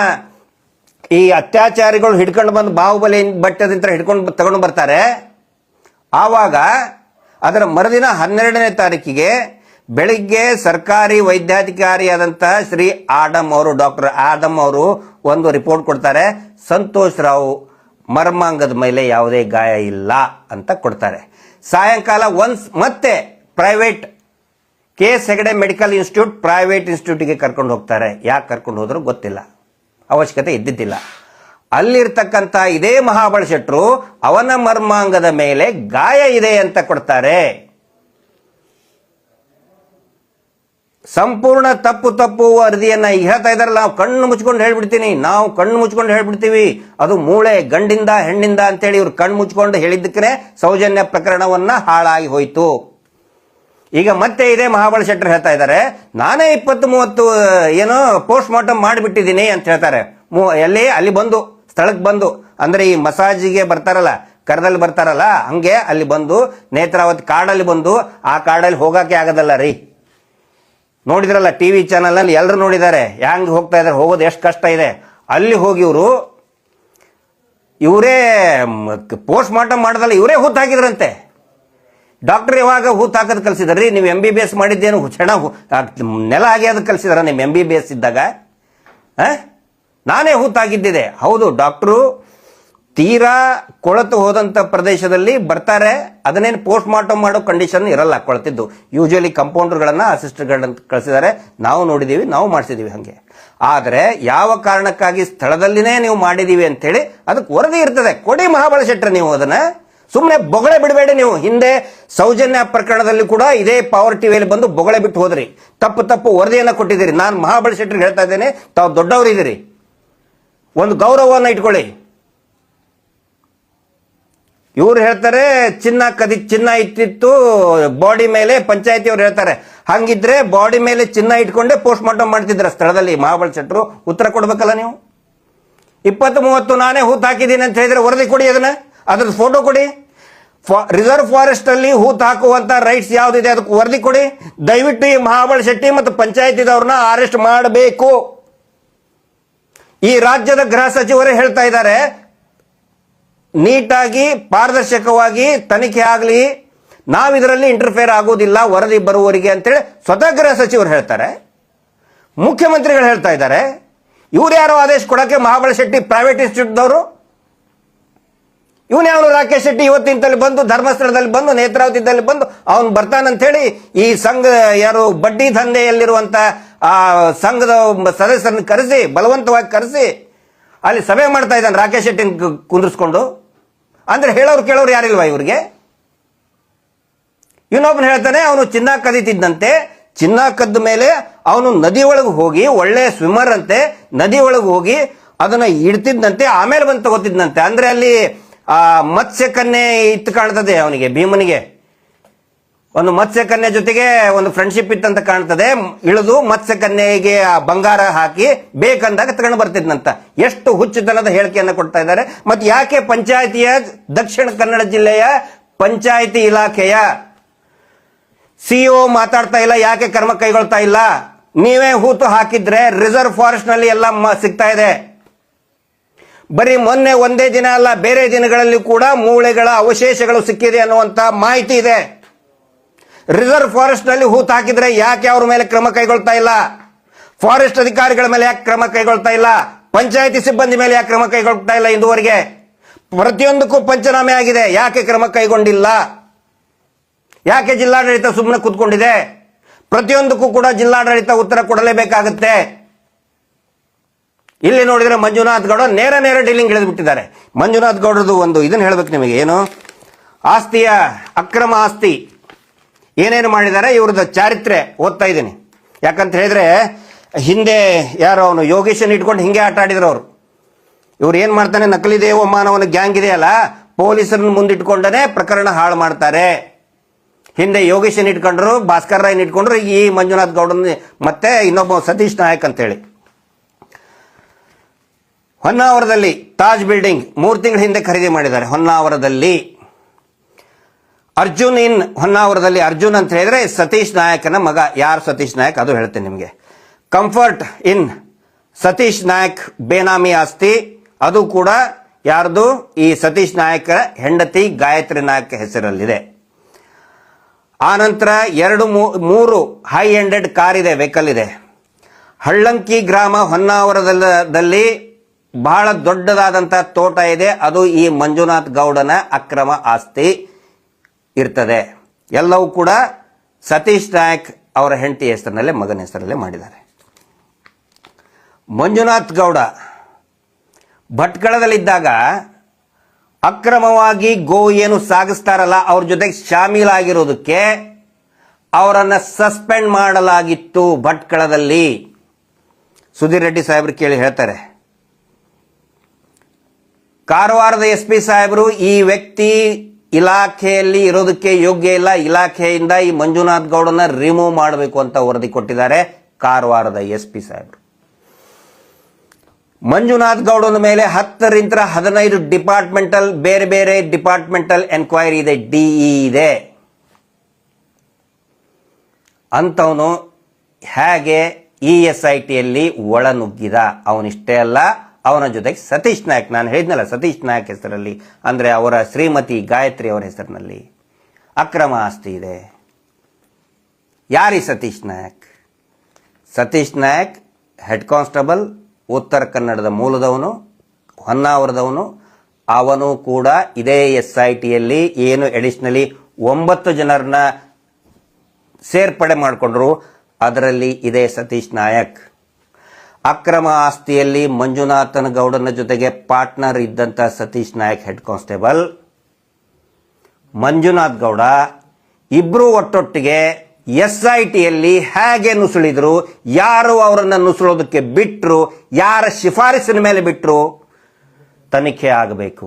Speaker 1: ಈ ಅತ್ಯಾಚಾರಿಗಳು ಹಿಡ್ಕೊಂಡು ಬಂದು ಬಾಹುಬಲಿ ಬಟ್ಟದಿಂದ ಹಿಡ್ಕೊಂಡು ತಗೊಂಡು ಬರ್ತಾರೆ, ಆವಾಗ ಅದರ ಮರುದಿನ 12ನೇ ತಾರೀಕಿಗೆ ಬೆಳಿಗ್ಗೆ ಸರ್ಕಾರಿ ವೈದ್ಯಾಧಿಕಾರಿಯಾದಂತಹ ಶ್ರೀ ಆಡಮ್ ಅವರು, ಡಾಕ್ಟರ್ ಆಡಮ್ ಅವರು ಒಂದು ರಿಪೋರ್ಟ್ ಕೊಡ್ತಾರೆ. ಸಂತೋಷ್ ರಾವ್ ಮರ್ಮಾಂಗದ ಮೇಲೆ ಯಾವುದೇ ಗಾಯ ಇಲ್ಲ ಅಂತ ಕೊಡ್ತಾರೆ. ಸಾಯಂಕಾಲ ಮತ್ತೆ private KS Hegde medical institute private ಇನ್ಸ್ಟಿಟ್ಯೂಟ್ಗೆ ಕರ್ಕೊಂಡು ಹೋಗ್ತಾರೆ. ಯಾಕೆ ಕರ್ಕೊಂಡು ಹೋದ್ರು ಗೊತ್ತಿಲ್ಲ, ಅವಶ್ಯಕತೆ ಇದ್ದಿದ್ದಿಲ್ಲ. ಅಲ್ಲಿರ್ತಕ್ಕಂಥ ಇದೇ ಮಹಾಬಳ ಶೆಟ್ರು ಅವನ ಮರ್ಮಾಂಗದ ಮೇಲೆ ಗಾಯ ಇದೆ ಅಂತ ಕೊಡ್ತಾರೆ. ಸಂಪೂರ್ಣ ತಪ್ಪು ವರದಿಯನ್ನ ಹೇಳ್ತಾ ಇದಾರಲ್ಲ, ನಾವು ಕಣ್ಣು ಮುಚ್ಕೊಂಡು ಹೇಳ್ಬಿಡ್ತೀವಿ, ಅದು ಮೂಳೆ ಗಂಡಿಂದ ಹೆಣ್ಣಿಂದ ಅಂತೇಳಿ ಇವ್ರು ಕಣ್ಣು ಮುಚ್ಕೊಂಡು ಹೇಳಿದ್ದಕ್ಕೆ ಸೌಜನ್ಯ ಪ್ರಕರಣವನ್ನ ಹಾಳಾಗಿ ಹೋಯ್ತು. ಈಗ ಮತ್ತೆ ಇದೇ ಮಹಾಬಳ ಶೆಟ್ಟರ್ ಹೇಳ್ತಾ ಇದ್ದಾರೆ, ನಾನೇ 20-30 ಏನೋ ಪೋಸ್ಟ್ ಮಾರ್ಟಮ್ ಮಾಡಿಬಿಟ್ಟಿದ್ದೀನಿ ಅಂತ ಹೇಳ್ತಾರೆ. ಅಲ್ಲಿ ಬಂದು ಸ್ಥಳಕ್ಕೆ ಬಂದು, ಅಂದ್ರೆ ಈ ಮಸಾಜಿಗೆ ಬರ್ತಾರಲ್ಲ, ಕರದಲ್ಲಿ ಬರ್ತಾರಲ್ಲ, ಹಂಗೆ ಅಲ್ಲಿ ಬಂದು ನೇತ್ರಾವತಿ ಕಾಡಲ್ಲಿ ಬಂದು, ಆ ಕಾಡಲ್ಲಿ ಹೋಗಕ್ಕೆ ಆಗದಲ್ಲ ರೀ. ನೋಡಿದ್ರಲ್ಲ ಟಿವಿ ಚಾನಲ್ ನಲ್ಲಿ ಎಲ್ಲರೂ ನೋಡಿದ್ದಾರೆ ಹೆಂಗ್ ಹೋಗ್ತಾ ಇದಾರೆ, ಹೋಗೋದು ಎಷ್ಟು ಕಷ್ಟ ಇದೆ. ಅಲ್ಲಿ ಹೋಗಿ ಇವರೇ ಪೋಸ್ಟ್ ಮಾರ್ಟಮ್ ಮಾಡೋದಲ್ಲ, ಇವರೇ ಹೂತ್ ಹಾಕಿದ್ರಂತೆ. ಡಾಕ್ಟರ್ ಯಾವಾಗ ಹೂತ್ ಹಾಕೋದು ಕಲಿಸಿದ್ರಿ? ನೀವು MBBS ಮಾಡಿದ್ದೇನು ನೆಲ ಆಗಿ ಅದು ಕಲಿಸಿದಾರ ನಿಮ್ MBBS ಇದ್ದಾಗ? ನಾನೇ ಹೂತ್ ಹಾಕಿದ್ದಿದೆ. ಹೌದು, ಡಾಕ್ಟ್ರು ತೀರಾ ಕೊಳತು ಹೋದಂತ ಪ್ರದೇಶದಲ್ಲಿ ಬರ್ತಾರೆ, ಅದನ್ನೇನು ಪೋಸ್ಟ್ ಮಾರ್ಟಮ್ ಮಾಡೋ ಕಂಡೀಷನ್ ಇರಲ್ಲ ಕೊಳತಿದ್ದು. ಯೂಶುವಲಿ ಕಂಪೌಂಡರ್ಗಳನ್ನ, ಅಸಿಸ್ಟೆಂಟ್ಗಳನ್ನ ಕಳಿಸಿದ್ದಾರೆ, ನಾವು ನೋಡಿದೀವಿ, ನಾವು ಮಾಡಿಸಿದೀವಿ ಹಂಗೆ. ಆದರೆ ಯಾವ ಕಾರಣಕ್ಕಾಗಿ ಸ್ಥಳದಲ್ಲಿನೇ ನೀವು ಮಾಡಿದೀವಿ ಅಂತ ಹೇಳಿ ಅದಕ್ಕೆ ವರದಿ ಇರ್ತದೆ, ಕೊಡಿ ಮಹಾಬಳ ಶೆಟ್ರ. ನೀವು ಅದನ್ನ ಸುಮ್ಮನೆ ಬೊಗಳೆ ಬಿಡಬೇಡಿ. ನೀವು ಹಿಂದೆ ಸೌಜನ್ಯ ಪ್ರಕರಣದಲ್ಲಿ ಕೂಡ ಇದೇ ಪವರ್ ಟಿವಿಯಲ್ಲಿ ಬಂದು ಬೊಗಳೆ ಬಿಟ್ಟು ಹೋದ್ರಿ, ತಪ್ಪು ವರದಿಯನ್ನ ಕೊಟ್ಟಿದ್ದೀರಿ. ನಾನು ಮಹಾಬಳ ಶೆಟ್ರಿಗೆ ಹೇಳ್ತಾ ಇದ್ದೇನೆ, ತಾವು ದೊಡ್ಡವರಿದ್ದೀರಿ, ಒಂದು ಗೌರವವನ್ನು ಇಟ್ಕೊಳ್ಳಿ. ಇವ್ರು ಹೇಳ್ತಾರೆ ಚಿನ್ನ ಇತ್ತಿತ್ತು ಬಾಡಿ ಮೇಲೆ, ಪಂಚಾಯತಿಯವ್ರು ಹೇಳ್ತಾರೆ ಹಂಗಿದ್ರೆ ಬಾಡಿ ಮೇಲೆ ಚಿನ್ನ ಇಟ್ಕೊಂಡೆ ಪೋಸ್ಟ್ ಮಾರ್ಟಮ್ ಮಾಡ್ತಿದ್ರ ಸ್ಥಳದಲ್ಲಿ. ಮಹಾಬಳ ಶೆಟ್ರು ಉತ್ತರ ಕೊಡ್ಬೇಕಲ್ಲ ನೀವು. 20-30 ನಾನೇ ಹೂತ್ ಹಾಕಿದ್ದೀನಿ ಅಂತ ಹೇಳಿದ್ರೆ ವರದಿ ಕೊಡಿ, ಅದ್ರದ್ದು ಫೋಟೋ ಕೊಡಿ. ರಿಸರ್ವ್ ಫಾರೆಸ್ಟ್ ಅಲ್ಲಿ ಹೂತ್ ಹಾಕುವಂತ ರೈಟ್ಸ್ ಯಾವ್ದಿದೆ ಅದಕ್ಕೆ ವರದಿ ಕೊಡಿ. ದಯವಿಟ್ಟು ಈ ಮಹಾಬಳ ಶೆಟ್ಟಿ ಮತ್ತು ಪಂಚಾಯತಿದವ್ರನ್ನ ಅರೆಸ್ಟ್ ಮಾಡಬೇಕು. ಈ ರಾಜ್ಯದ ಗೃಹ ಸಚಿವರೇ ಹೇಳ್ತಾ ಇದ್ದಾರೆ, ನೀಟಾಗಿ ಪಾರದರ್ಶಕವಾಗಿ ತನಿಖೆ ಆಗಲಿ, ನಾವಿದರಲ್ಲಿ ಇಂಟರ್ಫಿಯರ್ ಆಗೋದಿಲ್ಲ ವರದಿ ಬರುವವರಿಗೆ ಅಂತೇಳಿ ಸ್ವತಃ ಗೃಹ ಸಚಿವರು ಹೇಳ್ತಾರೆ, ಮುಖ್ಯಮಂತ್ರಿಗಳು ಹೇಳ್ತಾ ಇದ್ದಾರೆ. ಇವ್ರು ಯಾರೋ ಆದೇಶ ಕೊಡಕ್ಕೆ ಮಹಾಬಳ ಶೆಟ್ಟಿ ಪ್ರೈವೇಟ್ ಇನ್ಸ್ಟಿಟ್ಯೂಟ್ದವರು? ಇವನ್ಯಾವನು ರಾಕೇಶ್ ಶೆಟ್ಟಿ ಇವತ್ತಿನಲ್ಲಿ ಬಂದು ಧರ್ಮಸ್ಥಳದಲ್ಲಿ ಬಂದು ನೇತ್ರಾವತಿದಲ್ಲಿ ಬಂದು ಅವನು ಬರ್ತಾನಂತ ಹೇಳಿ ಈ ಸಂಘ ಯಾರು ಬಡ್ಡಿ ದಂಧೆಯಲ್ಲಿರುವಂತ ಆ ಸಂಘದ ಸದಸ್ಯರನ್ನು ಕರೆಸಿ, ಬಲವಂತವಾಗಿ ಕರೆಸಿ ಅಲ್ಲಿ ಸಭೆ ಮಾಡ್ತಾ ಇದ್ದಾನೆ ರಾಕೇಶ್ ಶೆಟ್ಟಿ ಕುಂದಿರಿಸ್ಕೊಂಡು. ಅಂದ್ರೆ ಹೇಳೋರು ಕೇಳೋರು ಯಾರಿಲ್ವಾ ಇವ್ರಿಗೆ? ಇವನೊಬ್ಬನು ಹೇಳ್ತಾನೆ ಅವನು ಚಿನ್ನ ಕದೀತಿದ್ದಂತೆ, ಚಿನ್ನ ಕದ್ದ ಮೇಲೆ ಅವನು ನದಿ ಒಳಗೆ ಹೋಗಿ, ಒಳ್ಳೆ ಸ್ವಿಮ್ಮರ್ ಅಂತೆ, ನದಿ ಒಳಗೆ ಹೋಗಿ ಅದನ್ನ ಇಡ್ತಿದ್ದಂತೆ, ಆಮೇಲೆ ಬಂದು ತಗೋತಿದ್ದಂತೆ. ಅಂದ್ರೆ ಅಲ್ಲಿ ಆ ಮತ್ಸ್ಯ ಕನ್ಯೆ ಇತ್ತು ಕಾಣ್ತದೆ ಅವನಿಗೆ, ಭೀಮನಿಗೆ ಒಂದು ಮತ್ಸ್ಯ ಕನ್ಯೆ ಜೊತೆಗೆ ಒಂದು ಫ್ರೆಂಡ್ಶಿಪ್ ಇತ್ತಂತ ಕಾಣ್ತದೆ. ಇಳಿದು ಮತ್ಸ್ಯ ಕನ್ಯೆಗೆ ಬಂಗಾರ ಹಾಕಿ ಬೇಕಂದಾಗ ತಗೊಂಡು ಬರ್ತಿದ್ನಂತ. ಎಷ್ಟು ಹುಚ್ಚುತನದ ಹೇಳಿಕೆಯನ್ನು ಕೊಡ್ತಾ ಇದ್ದಾರೆ. ಮತ್ತೆ ಯಾಕೆ ಪಂಚಾಯಿತಿಯ ದಕ್ಷಿಣ ಕನ್ನಡ ಜಿಲ್ಲೆಯ ಪಂಚಾಯಿತಿ ಇಲಾಖೆಯ CEO ಮಾತಾಡ್ತಾ ಇಲ್ಲ? ಯಾಕೆ ಕ್ರಮ ಕೈಗೊಳ್ತಾ ಇಲ್ಲ? ನೀವೇ ಹೂತು ಹಾಕಿದ್ರೆ ರಿಸರ್ವ್ ಫಾರೆಸ್ಟ್ ನಲ್ಲಿ ಎಲ್ಲ ಸಿಗ್ತಾ ಇದೆ. ಬರೀ ಮೊನ್ನೆ ಒಂದೇ ದಿನ ಅಲ್ಲ, ಬೇರೆ ದಿನಗಳಲ್ಲಿ ಕೂಡ ಮೂಳೆಗಳ ಅವಶೇಷಗಳು ಸಿಕ್ಕಿದೆ ಅನ್ನುವಂತ ಮಾಹಿತಿ ಇದೆ. ರಿಸರ್ವ್ ಫಾರೆಸ್ಟ್ ನಲ್ಲಿ ಹೂತು ಹಾಕಿದ್ರೆ ಯಾಕೆ ಅವ್ರ ಮೇಲೆ ಕ್ರಮ ಕೈಗೊಳ್ತಾ ಇಲ್ಲ? ಫಾರೆಸ್ಟ್ ಅಧಿಕಾರಿಗಳ ಮೇಲೆ ಯಾಕೆ ಕ್ರಮ ಕೈಗೊಳ್ತಾ ಇಲ್ಲ? ಪಂಚಾಯತಿ ಸಿಬ್ಬಂದಿ ಮೇಲೆ ಯಾಕೆ ಕ್ರಮ ಕೈಗೊಳ್ತಾ ಇಲ್ಲ? ಇಂದುವರೆಗೆ ಪ್ರತಿಯೊಂದಕ್ಕೂ ಪಂಚನಾಮೆ ಆಗಿದೆ, ಯಾಕೆ ಕ್ರಮ ಕೈಗೊಂಡಿಲ್ಲ? ಯಾಕೆ ಜಿಲ್ಲಾಡಳಿತ ಸುಮ್ಮನೆ ಕೂತ್ಕೊಂಡಿದೆ? ಪ್ರತಿಯೊಂದಕ್ಕೂ ಕೂಡ ಜಿಲ್ಲಾಡಳಿತ ಉತ್ತರ ಕೊಡಲೇಬೇಕಾಗುತ್ತೆ. ಇಲ್ಲಿ ನೋಡಿದ್ರೆ ಮಂಜುನಾಥ್ ಗೌಡ ನೇರ ಡೀಲಿಂಗ್ ಇಳಿದ್ಬಿಟ್ಟಿದ್ದಾರೆ. ಮಂಜುನಾಥ್ ಗೌಡರದು ಒಂದು ಇದನ್ನ ಹೇಳ್ಬೇಕು ನಿಮಗೆ, ಏನು ಆಸ್ತಿಯ ಅಕ್ರಮ ಆಸ್ತಿ ಏನೇನು ಮಾಡಿದ್ದಾರೆ, ಇವ್ರದ್ದು ಚಾರಿತ್ರೆ ಓದ್ತಾ ಇದ್ದೀನಿ. ಯಾಕಂತ ಹೇಳಿದ್ರೆ ಹಿಂದೆ ಯಾರೋ ಅವನು ಯೋಗೇಶನ್ ಇಟ್ಕೊಂಡು ಹಿಂಗೆ ಆಟ ಆಡಿದ್ರು ಅವರು. ಇವ್ರು ಏನ್ ಮಾಡ್ತಾನೆ, ನಕಲಿ ದೇವಮಾನವನ ಗ್ಯಾಂಗ್ ಇದೆಯಲ್ಲ, ಪೊಲೀಸರನ್ನ ಮುಂದಿಟ್ಕೊಂಡೇ ಪ್ರಕರಣ ಹಾಳು ಮಾಡ್ತಾರೆ. ಹಿಂದೆ ಯೋಗೇಶನ್ ಇಟ್ಕೊಂಡ್ರು, ಭಾಸ್ಕರ್ ರಾಯ್ ಇಟ್ಕೊಂಡ್ರು, ಈ ಮಂಜುನಾಥ್ ಗೌಡನ್ ಮತ್ತೆ ಇನ್ನೊಬ್ಬ ಸತೀಶ್ ನಾಯಕ್ ಅಂತೇಳಿ. ಹೊನ್ನಾವರದಲ್ಲಿ ತಾಜ್ ಬಿಲ್ಡಿಂಗ್ 3 ತಿಂಗಳ ಹಿಂದೆ ಖರೀದಿ ಮಾಡಿದ್ದಾರೆ. ಹೊನ್ನಾವರದಲ್ಲಿ ಅರ್ಜುನ್ ಇನ್ ಹೊನ್ನಾವರದಲ್ಲಿ ಅರ್ಜುನ್ ಅಂತ ಹೇಳಿದ್ರೆ ಸತೀಶ್ ನಾಯಕನ ಮಗ. ಯಾರು ಸತೀಶ್ ನಾಯಕ್ ಅದು ಹೇಳ್ತೇನೆ ನಿಮಗೆ. ಕಂಫರ್ಟ್ ಇನ್ ಸತೀಶ್ ನಾಯಕ್ ಬೇನಾಮಿ ಆಸ್ತಿ, ಅದು ಕೂಡ ಯಾರ್ದು? ಈ ಸತೀಶ್ ನಾಯಕ ಹೆಂಡತಿ ಗಾಯತ್ರಿ ನಾಯಕ್ ಹೆಸರಲ್ಲಿದೆ. ಆನಂತರ 2-3 ಹೈ ಎಂಡೆಡ್ ಕಾರ್ ಇದೆ, ವೆಹಿಕಲ್ ಇದೆ. ಹಳ್ಳಂಕಿ ಗ್ರಾಮ ಹೊನ್ನಾವರದಲ್ಲಿ ಬಹಳ ದೊಡ್ಡದಾದಂತಹ ತೋಟ ಇದೆ, ಅದು ಈ ಮಂಜುನಾಥ್ ಗೌಡನ ಅಕ್ರಮ ಆಸ್ತಿ ಇರ್ತದೆ. ಎಲ್ಲವೂ ಕೂಡ ಸತೀಶ್ ನಾಯಕ್ ಅವರ ಹೆಂಡತಿ ಹೆಸರಿನಲ್ಲೇ, ಮಗನ ಹೆಸರಲ್ಲೇ ಮಾಡಿದ್ದಾರೆ. ಮಂಜುನಾಥ್ ಗೌಡ ಭಟ್ಕಳದಲ್ಲಿದ್ದಾಗ ಅಕ್ರಮವಾಗಿ ಗೋ ಏನು ಸಾಗಿಸ್ತಾರಲ್ಲ ಅವ್ರ ಜೊತೆಗೆ ಶಾಮೀಲಾಗಿರೋದಕ್ಕೆ ಅವರನ್ನ ಸಸ್ಪೆಂಡ್ ಮಾಡಲಾಗಿತ್ತು ಭಟ್ಕಳದಲ್ಲಿ. ಸುಧೀರ್ ರೆಡ್ಡಿ ಸಾಹೇಬ್ರು ಕೇಳಿ ಹೇಳ್ತಾರೆ. ಕಾರವಾರದ SP ಸಾಹೇಬರು ಈ ವ್ಯಕ್ತಿ ಇಲಾಖೆಯಲ್ಲಿ ಇರೋದಕ್ಕೆ ಯೋಗ್ಯ ಇಲ್ಲ, ಇಲಾಖೆಯಿಂದ ಈ ಮಂಜುನಾಥ್ ಗೌಡನ ರಿಮೂವ್ ಮಾಡಬೇಕು ಅಂತ ವರದಿ ಕೊಟ್ಟಿದ್ದಾರೆ ಕಾರವಾರದ SP ಸಾಹೇಬರು. ಮಂಜುನಾಥ್ ಗೌಡನ ಮೇಲೆ 10ರಿಂದ 15 ಡಿಪಾರ್ಟ್ಮೆಂಟಲ್ ಬೇರೆ ಡಿಪಾರ್ಟ್ಮೆಂಟಲ್ ಎನ್ಕ್ವೈರಿ ಇದೆ, DE ಇದೆ. ಅಂತವನು ಹೇಗೆ ESITಯಲ್ಲಿ ಒಳನುಗ್ಗಿದ? ಅವನಿಷ್ಟೇ ಅಲ್ಲ, ಅವನ ಜೊತೆಗೆ ಸತೀಶ್ ನಾಯಕ್, ನಾನು ಹೇಳಿದ್ನಲ್ಲ ಸತೀಶ್ ನಾಯಕ್ ಹೆಸರಲ್ಲಿ, ಅಂದ್ರೆ ಅವರ ಶ್ರೀಮತಿ ಗಾಯತ್ರಿ ಅವರ ಹೆಸರಿನಲ್ಲಿ ಅಕ್ರಮ ಆಸ್ತಿ ಇದೆ. ಯಾರಿ ಸತೀಶ್ ನಾಯಕ್? ಸತೀಶ್ ನಾಯಕ್ ಹೆಡ್ ಕಾನ್ಸ್ಟೇಬಲ್, ಉತ್ತರ ಕನ್ನಡದ ಮೂಲದವನು, ಹೊನ್ನಾವರದವನು. ಅವನು ಕೂಡ ಇದೇ SITಯಲ್ಲಿ ಏನು ಎಡಿಷನಲಿ 9 ಜನರನ್ನ ಸೇರ್ಪಡೆ ಮಾಡಿಕೊಂಡ್ರು, ಅದರಲ್ಲಿ ಇದೇ ಸತೀಶ್ ನಾಯಕ್. ಅಕ್ರಮ ಆಸ್ತಿಯಲ್ಲಿ ಮಂಜುನಾಥನ ಗೌಡನ ಜೊತೆಗೆ ಪಾರ್ಟ್ನರ್ ಇದ್ದಂತ ಸತೀಶ್ ನಾಯಕ್ ಹೆಡ್ ಕಾನ್ಸ್ಟೇಬಲ್, ಮಂಜುನಾಥ್ ಗೌಡ ಇಬ್ರು ಒಟ್ಟೊಟ್ಟಿಗೆ SITಯಲ್ಲಿ ಹೇಗೆ ನುಸುಳಿದ್ರು, ಯಾರು ಅವರನ್ನ ನುಸುಳೋದಕ್ಕೆ ಬಿಟ್ರು, ಯಾರ ಶಿಫಾರಸಿನ ಮೇಲೆ ಬಿಟ್ರು, ತನಿಖೆ ಆಗಬೇಕು.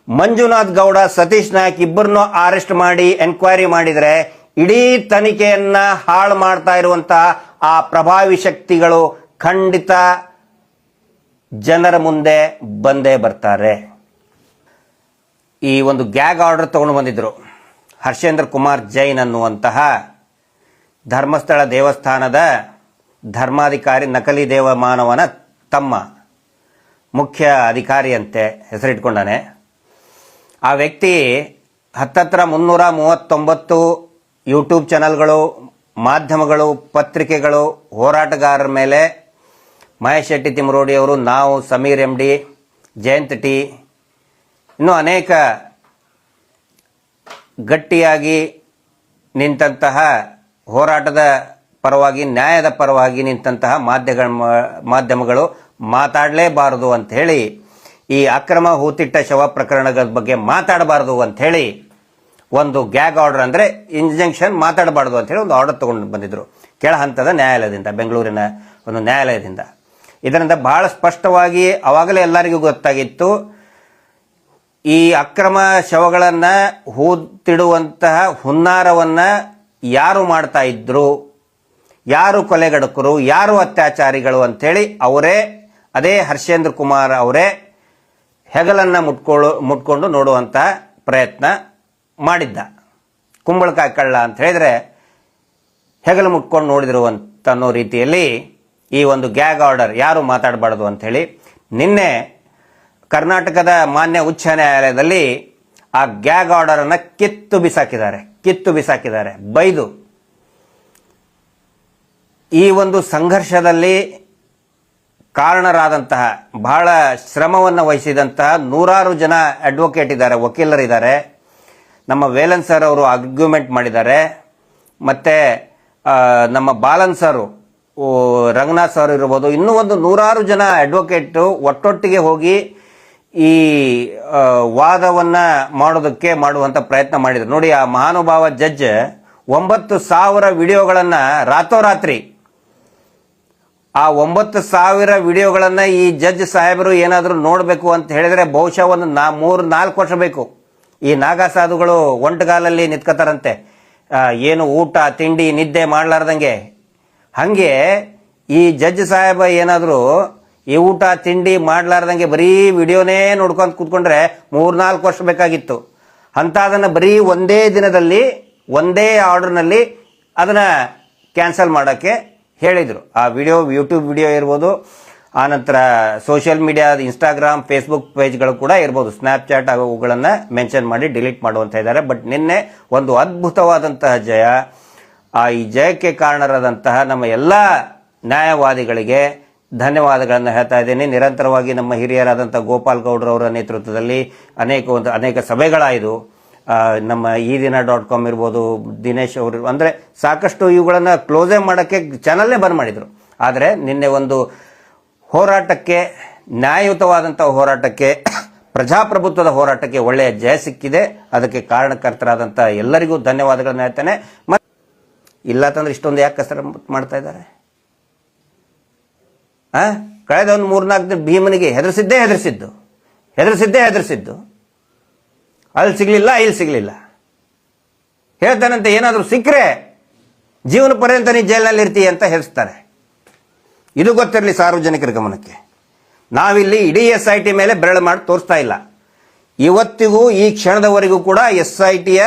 Speaker 1: ಮಂಜುನಾಥ್ ಗೌಡ ಸತೀಶ್ ನಾಯಕ್ ಇಬ್ಬರನ್ನು ಅರೆಸ್ಟ್ ಮಾಡಿ ಎನ್ಕ್ವೈರಿ ಮಾಡಿದ್ರೆ ಇಡೀ ತನಿಖೆಯನ್ನ ಹಾಳು ಮಾಡ್ತಾ ಇರುವಂತಹ ಆ ಪ್ರಭಾವಿ ಶಕ್ತಿಗಳು ಖಂಡಿತ ಜನರ ಮುಂದೆ ಬಂದೇ ಬರ್ತಾರೆ. ಈ ಒಂದು ಗ್ಯಾಗ್ ಆರ್ಡರ್ ತಗೊಂಡು ಬಂದಿದ್ರು ಹರ್ಷೇಂದ್ರ ಕುಮಾರ್ ಜೈನ್ ಅನ್ನುವಂತಹ ಧರ್ಮಸ್ಥಳ ದೇವಸ್ಥಾನದ ಧರ್ಮಾಧಿಕಾರಿ, ನಕಲಿ ದೇವಮಾನವನ ತಮ್ಮ, ಮುಖ್ಯ ಅಧಿಕಾರಿಯಂತೆ ಹೆಸರಿಟ್ಕೊಂಡಾನೆ. ಆ ವ್ಯಕ್ತಿ ಹತ್ತತ್ರ 339 ಯೂಟ್ಯೂಬ್ ಚಾನಲ್ಗಳು, ಮಾಧ್ಯಮಗಳು, ಪತ್ರಿಕೆಗಳು, ಹೋರಾಟಗಾರರ ಮೇಲೆ ಮಹೇಶ್ ಶೆಟ್ಟಿ ತಿಮರೋಡಿ ಅವರು, ನಾವು, ಸಮೀರ್ MD, ಜಯಂತ್ T, ಇನ್ನೂ ಅನೇಕ ಗಟ್ಟಿಯಾಗಿ ನಿಂತಹ ಹೋರಾಟದ ಪರವಾಗಿ, ನ್ಯಾಯದ ಪರವಾಗಿ ನಿಂತಹ ಮಾಧ್ಯಮಗಳು ಮಾತಾಡಲೇಬಾರದು ಅಂತ ಹೇಳಿ, ಈ ಅಕ್ರಮ ಹೂತಿಟ್ಟ ಶವ ಪ್ರಕರಣದ ಬಗ್ಗೆ ಮಾತಾಡಬಾರದು ಅಂತ ಹೇಳಿ ಒಂದು ಗ್ಯಾಗ್ ಆರ್ಡರ್, ಅಂದ್ರೆ ಇಂಜಂಕ್ಷನ್, ಮಾತಾಡಬಾರದು ಅಂತ ಹೇಳಿ ಒಂದು ಆರ್ಡರ್ ತಗೊಂಡು ಬಂದಿದ್ರು ಕೆಳ ಹಂತದ ನ್ಯಾಯಾಲಯದಿಂದ, ಬೆಂಗಳೂರಿನ ಒಂದು ನ್ಯಾಯಾಲಯದಿಂದ. ಇದರಿಂದ ಬಹಳ ಸ್ಪಷ್ಟವಾಗಿ ಅವಾಗಲೇ ಎಲ್ಲರಿಗೂ ಗೊತ್ತಾಗಿತ್ತು, ಈ ಅಕ್ರಮ ಶವಗಳನ್ನ ಹೂತಿಡುವಂತಹ ಹುನ್ನಾರವನ್ನ ಯಾರು ಮಾಡ್ತಾ ಇದ್ರು, ಯಾರು ಕೊಲೆಗಡಕರು, ಯಾರು ಅತ್ಯಾಚಾರಿಗಳು ಅಂತೇಳಿ ಅವರೇ, ಅದೇ ಹರ್ಷೇಂದ್ರ ಕುಮಾರ್ ಅವರೇ ಹೆಗಲನ್ನ ಮುಟ್ಕೊಂಡು ನೋಡುವಂತ ಪ್ರಯತ್ನ ಮಾಡಿದ್ದ. ಕುಂಬಳಕಾಯಿ ಕಳ್ಳ ಅಂತ ಹೇಳಿದ್ರೆ ಹೆಗಲು ಮುಟ್ಕೊಂಡು ನೋಡಿದ್ರು ಅಂತ ಅನ್ನೋ ರೀತಿಯಲ್ಲಿ ಈ ಒಂದು ಗ್ಯಾಗ್ ಆರ್ಡರ್, ಯಾರು ಮಾತಾಡಬಾರದು ಅಂತ ಹೇಳಿ, ನಿನ್ನೆ ಕರ್ನಾಟಕದ ಮಾನ್ಯ ಉಚ್ಚ ನ್ಯಾಯಾಲಯದಲ್ಲಿ ಆ ಗ್ಯಾಗ್ ಆರ್ಡರ್ ಅನ್ನ ಕಿತ್ತು ಬಿಸಾಕಿದ್ದಾರೆ. ಬೈದು ಈ ಒಂದು ಸಂಘರ್ಷದಲ್ಲಿ ಕಾರಣರಾದಂತಹ ಬಹಳ ಶ್ರಮವನ್ನು ವಹಿಸಿದಂತಹ ನೂರಾರು ಜನ ಅಡ್ವೊಕೇಟ್ ಇದ್ದಾರೆ, ವಕೀಲರಿದ್ದಾರೆ. ನಮ್ಮ ವೇಲನ್ ಸರ್ ಅವರು ಆರ್ಗ್ಯುಮೆಂಟ್ ಮಾಡಿದ್ದಾರೆ. ಮತ್ತು ನಮ್ಮ ಬಾಲನ್ ಸರ್, ರಂಗನಾಥ್ ಸರ್ ಇರ್ಬೋದು, ಇನ್ನೂ ಒಂದು ನೂರಾರು ಜನ ಅಡ್ವೊಕೇಟು ಒಟ್ಟೊಟ್ಟಿಗೆ ಹೋಗಿ ಈ ವಾದವನ್ನು ಮಾಡುವಂಥ ಪ್ರಯತ್ನ ಮಾಡಿದರು. ನೋಡಿ, ಆ ಮಹಾನುಭಾವ ಜಡ್ಜ್ 9,000 ವಿಡಿಯೋಗಳನ್ನು ರಾತ್ರೋರಾತ್ರಿ, ಆ 9,000 ವಿಡಿಯೋಗಳನ್ನು ಈ ಜಡ್ಜ್ ಸಾಹೇಬರು ಏನಾದರೂ ನೋಡಬೇಕು ಅಂತ ಹೇಳಿದ್ರೆ ಬಹುಶಃ ಒಂದು 3-4 ವರ್ಷ ಬೇಕು. ಈ ನಾಗಾ ಸಾಧುಗಳು ಒಂಟಗಾಲಲ್ಲಿ ನಿಂತ್ಕೋತಾರಂತೆ, ಏನು ಊಟ ತಿಂಡಿ ನಿದ್ದೆ ಮಾಡಲಾರ್ದಂಗೆ. ಹಾಗೆ ಈ ಜಡ್ಜ್ ಸಾಹೇಬ ಏನಾದರೂ ಈ ಊಟ ತಿಂಡಿ ಮಾಡಲಾರ್ದಂಗೆ ಬರೀ ವಿಡಿಯೋನೇ ನೋಡ್ಕೊಂಡು ಕೂತ್ಕೊಂಡ್ರೆ 3-4 ವರ್ಷ ಬೇಕಾಗಿತ್ತು. ಅಂಥದನ್ನು ಬರೀ ಒಂದೇ ದಿನದಲ್ಲಿ ಒಂದೇ ಆರ್ಡರ್ನಲ್ಲಿ ಅದನ್ನು ಕ್ಯಾನ್ಸಲ್ ಮಾಡೋಕ್ಕೆ ಹೇಳಿದರು. ಆ ವಿಡಿಯೋ ಯೂಟ್ಯೂಬ್ ವಿಡಿಯೋ ಇರ್ಬೋದು, ಆನಂತರ ಸೋಷಿಯಲ್ ಮೀಡಿಯಾ ಇನ್ಸ್ಟಾಗ್ರಾಮ್ ಫೇಸ್ಬುಕ್ ಪೇಜ್ಗಳು ಕೂಡ ಇರ್ಬೋದು, ಸ್ನ್ಯಾಪ್ಚಾಟ್ ಅವುಗಳನ್ನು ಮೆನ್ಷನ್ ಮಾಡಿ ಡಿಲೀಟ್ ಮಾಡುವಂತ ಇದ್ದಾರೆ. ಬಟ್ ನಿನ್ನೆ ಒಂದು ಅದ್ಭುತವಾದಂತಹ ಜಯ. ಈ ಜಯಕ್ಕೆ ಕಾರಣರಾದಂತಹ ನಮ್ಮ ಎಲ್ಲ ನ್ಯಾಯವಾದಿಗಳಿಗೆ ಧನ್ಯವಾದಗಳನ್ನು ಹೇಳ್ತಾ ಇದ್ದೀನಿ. ನಿರಂತರವಾಗಿ ನಮ್ಮ ಹಿರಿಯರಾದಂಥ ಗೋಪಾಲ್ ಗೌಡ್ರವರ ನೇತೃತ್ವದಲ್ಲಿ ಅನೇಕ ಸಭೆಗಳಾಯಿತು. ನಮ್ಮ ಈ ದಿನ .com ಇರ್ಬೋದು, ದಿನೇಶ್ ಅವರು, ಅಂದರೆ ಸಾಕಷ್ಟು ಇವುಗಳನ್ನು ಕ್ಲೋಸೇ ಮಾಡೋಕ್ಕೆ ಚಾನಲ್ಲೇ ಬಂದ್ ಮಾಡಿದರು. ಆದರೆ ನಿನ್ನೆ ಒಂದು ಹೋರಾಟಕ್ಕೆ, ನ್ಯಾಯಯುತವಾದಂಥ ಹೋರಾಟಕ್ಕೆ, ಪ್ರಜಾಪ್ರಭುತ್ವದ ಹೋರಾಟಕ್ಕೆ ಒಳ್ಳೆಯ ಜಯ ಸಿಕ್ಕಿದೆ. ಅದಕ್ಕೆ ಕಾರಣಕರ್ತರಾದಂಥ ಎಲ್ಲರಿಗೂ ಧನ್ಯವಾದಗಳನ್ನು ಹೇಳ್ತೇನೆ. ಮತ್ತು ಇಲ್ಲ ತಂದ್ರೆ ಇಷ್ಟೊಂದು ಯಾಕೆ ಕಸರ ಮಾಡ್ತಾ ಇದ್ದಾರೆ? ಕಳೆದ ಒಂದು 3-4 ದಿನ ಭೀಮನಿಗೆ ಹೆದರಿಸಿದ್ದು ಅಲ್ಲಿ ಸಿಗಲಿಲ್ಲ, ಇಲ್ಲಿ ಸಿಗಲಿಲ್ಲ. ಹೇಳ್ತಾನಂತೆ ಏನಾದರೂ ಸಿಕ್ಕರೆ ಜೀವನ ಪರ್ಯಂತ ನೀ ಜೈಲಿನಲ್ಲಿ ಇರ್ತೀಯ ಅಂತ ಹೆದರ್ಸ್ತಾರೆ. ಇದು ಗೊತ್ತಿರಲಿ ಸಾರ್ವಜನಿಕರ ಗಮನಕ್ಕೆ. ನಾವಿಲ್ಲಿ ಇಡೀ SIT ಮೇಲೆ ಬೆರಳು ಮಾಡಿ ತೋರಿಸ್ತಾ ಇಲ್ಲ. ಇವತ್ತಿಗೂ ಈ ಕ್ಷಣದವರೆಗೂ ಕೂಡ SITಯ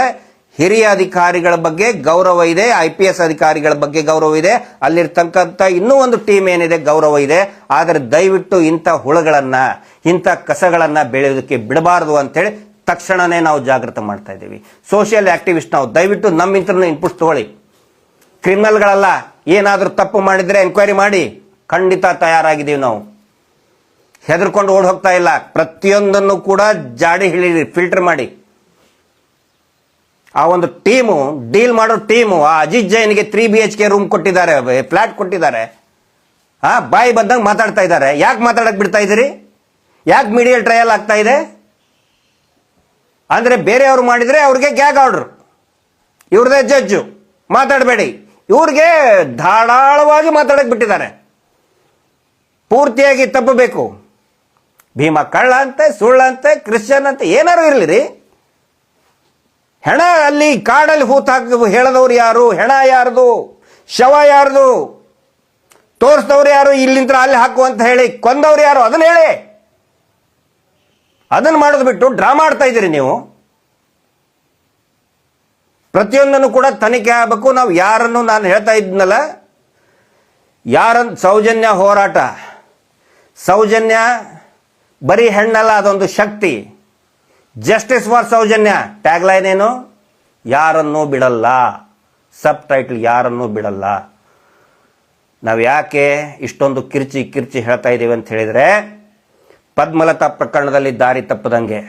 Speaker 1: ಹಿರಿಯ ಅಧಿಕಾರಿಗಳ ಬಗ್ಗೆ ಗೌರವ ಇದೆ, IPS ಅಧಿಕಾರಿಗಳ ಬಗ್ಗೆ ಗೌರವ ಇದೆ, ಅಲ್ಲಿರ್ತಕ್ಕಂಥ ಇನ್ನೂ ಒಂದು ಟೀಮ್ ಏನಿದೆ ಗೌರವ ಇದೆ. ಆದರೆ ದಯವಿಟ್ಟು ಇಂಥ ಹುಳುಗಳನ್ನ, ಇಂಥ ಕಸಗಳನ್ನ ಬೆಳೆಯೋದಕ್ಕೆ ಬಿಡಬಾರದು ಅಂತೇಳಿ ತಕ್ಷಣನೇ ನಾವು ಜಾಗೃತ ಮಾಡ್ತಾ ಇದ್ದೀವಿ. ಸೋಷಿಯಲ್ ಆಕ್ಟಿವಿಸ್ಟ್ ನಾವು ದಯವಿಟ್ಟು ನಮ್ಮಿಂತ್ರನ ಇನ್ಪುಟ್ಸ್ ತಗೊಳ್ಳಿ. ಕ್ರಿಮಿನಲ್ಗಳಲ್ಲ, ಏನಾದರೂ ತಪ್ಪು ಮಾಡಿದ್ರೆ ಎಂಕ್ವೈರಿ ಮಾಡಿ. ಖಂಡಿತ ತಯಾರಾಗಿದ್ದೀವಿ ನಾವು, ಹೆದರ್ಕೊಂಡು ಓಡ್ ಹೋಗ್ತಾ ಇಲ್ಲ. ಪ್ರತಿಯೊಂದನ್ನು ಕೂಡ ಜಾಡಿ ಹಿಡಿಯಿರಿ, ಫಿಲ್ಟರ್ ಮಾಡಿ. ಆ ಒಂದು ಟೀಮು, ಡೀಲ್ ಮಾಡೋ ಟೀಮು, ಆ ಅಜಿತ್ ಜೈನ್ಗೆ 3 BHK ರೂಮ್ ಕೊಟ್ಟಿದ್ದಾರೆ, ಫ್ಲಾಟ್ ಕೊಟ್ಟಿದ್ದಾರೆ. ಬಾಯಿ ಬಂದಂಗೆ ಮಾತಾಡ್ತಾ ಇದ್ದಾರೆ. ಯಾಕೆ ಮಾತಾಡಕ್ ಬಿಡ್ತಾ ಇದ್ದೀರಿ? ಯಾಕೆ ಮೀಡಿಯಲ್ ಟ್ರಯಲ್ ಆಗ್ತಾ ಇದೆ? ಅಂದ್ರೆ ಬೇರೆಯವರು ಮಾಡಿದ್ರೆ ಅವ್ರಿಗೆ ಗ್ಯಾಗ್ ಆರ್ಡರ್, ಇವ್ರದೇ ಜಡ್ಜು, ಮಾತಾಡಬೇಡಿ. ಇವ್ರಿಗೆ ಧಾರಾಳವಾಗಿ ಮಾತಾಡಕ್ ಬಿಟ್ಟಿದ್ದಾರೆ. ಪೂರ್ತಿಯಾಗಿ ತಪ್ಪಬೇಕು. ಭೀಮ ಕಳ್ಳ ಅಂತೆ, ಸುಳ್ಳ ಅಂತೆ, ಕ್ರಿಶ್ಚಿಯನ್ ಅಂತೆ, ಏನಾರು ಇರಲಿ. ಹೆಣ ಅಲ್ಲಿ ಕಾಡಲ್ಲಿ ಹೂತ್ ಹಾಕಿ ಹೇಳದವ್ರು ಯಾರು? ಹೆಣ ಯಾರ್ದು? ಶವ ಯಾರ್ದು? ತೋರಿಸಿದವ್ರು ಯಾರು? ಇಲ್ಲಿಂದ ಅಲ್ಲಿ ಹಾಕು ಅಂತ ಹೇಳಿ ಕೊಂದವ್ರು ಯಾರು? ಅದನ್ನ ಹೇಳಿ. ಅದನ್ನ ಮಾಡೋದು ಬಿಟ್ಟು ಡ್ರಾಮಾ ಆಡ್ತಾ ಇದ್ದೀರಿ ನೀವು. ಪ್ರತಿಯೊಂದನ್ನು ಕೂಡ ತನಿಖೆ ಆಗಬೇಕು. ನಾವು ಯಾರನ್ನು, ನಾನು ಹೇಳ್ತಾ ಇದ್ನಲ್ಲ, ಸೌಜನ್ಯ ಹೋರಾಟ, ಸೌಜನ್ಯ ಬರೀ ಹೆಣ್ಣಲ್ಲ, ಅದೊಂದು ಶಕ್ತಿ. Justice for Soujanya tag line ಏನು? ಯಾರನ್ನೂ ಬಿಡಲ್ಲ. ಸಬ್ ಟೈಟಲ್, ಯಾರನ್ನೂ ಬಿಡಲ್ಲ. ನಾವು ಯಾಕೆ ಇಷ್ಟೊಂದು ಕಿರ್ಚಿ ಹೇಳ್ತಾ ಇದ್ದೀವಿ ಅಂತ ಹೇಳಿದ್ರೆ, ಪದ್ಮಲತಾ ಪ್ರಕರಣದಲ್ಲಿ ದಾರಿ ತಪ್ಪದಂಗೆ,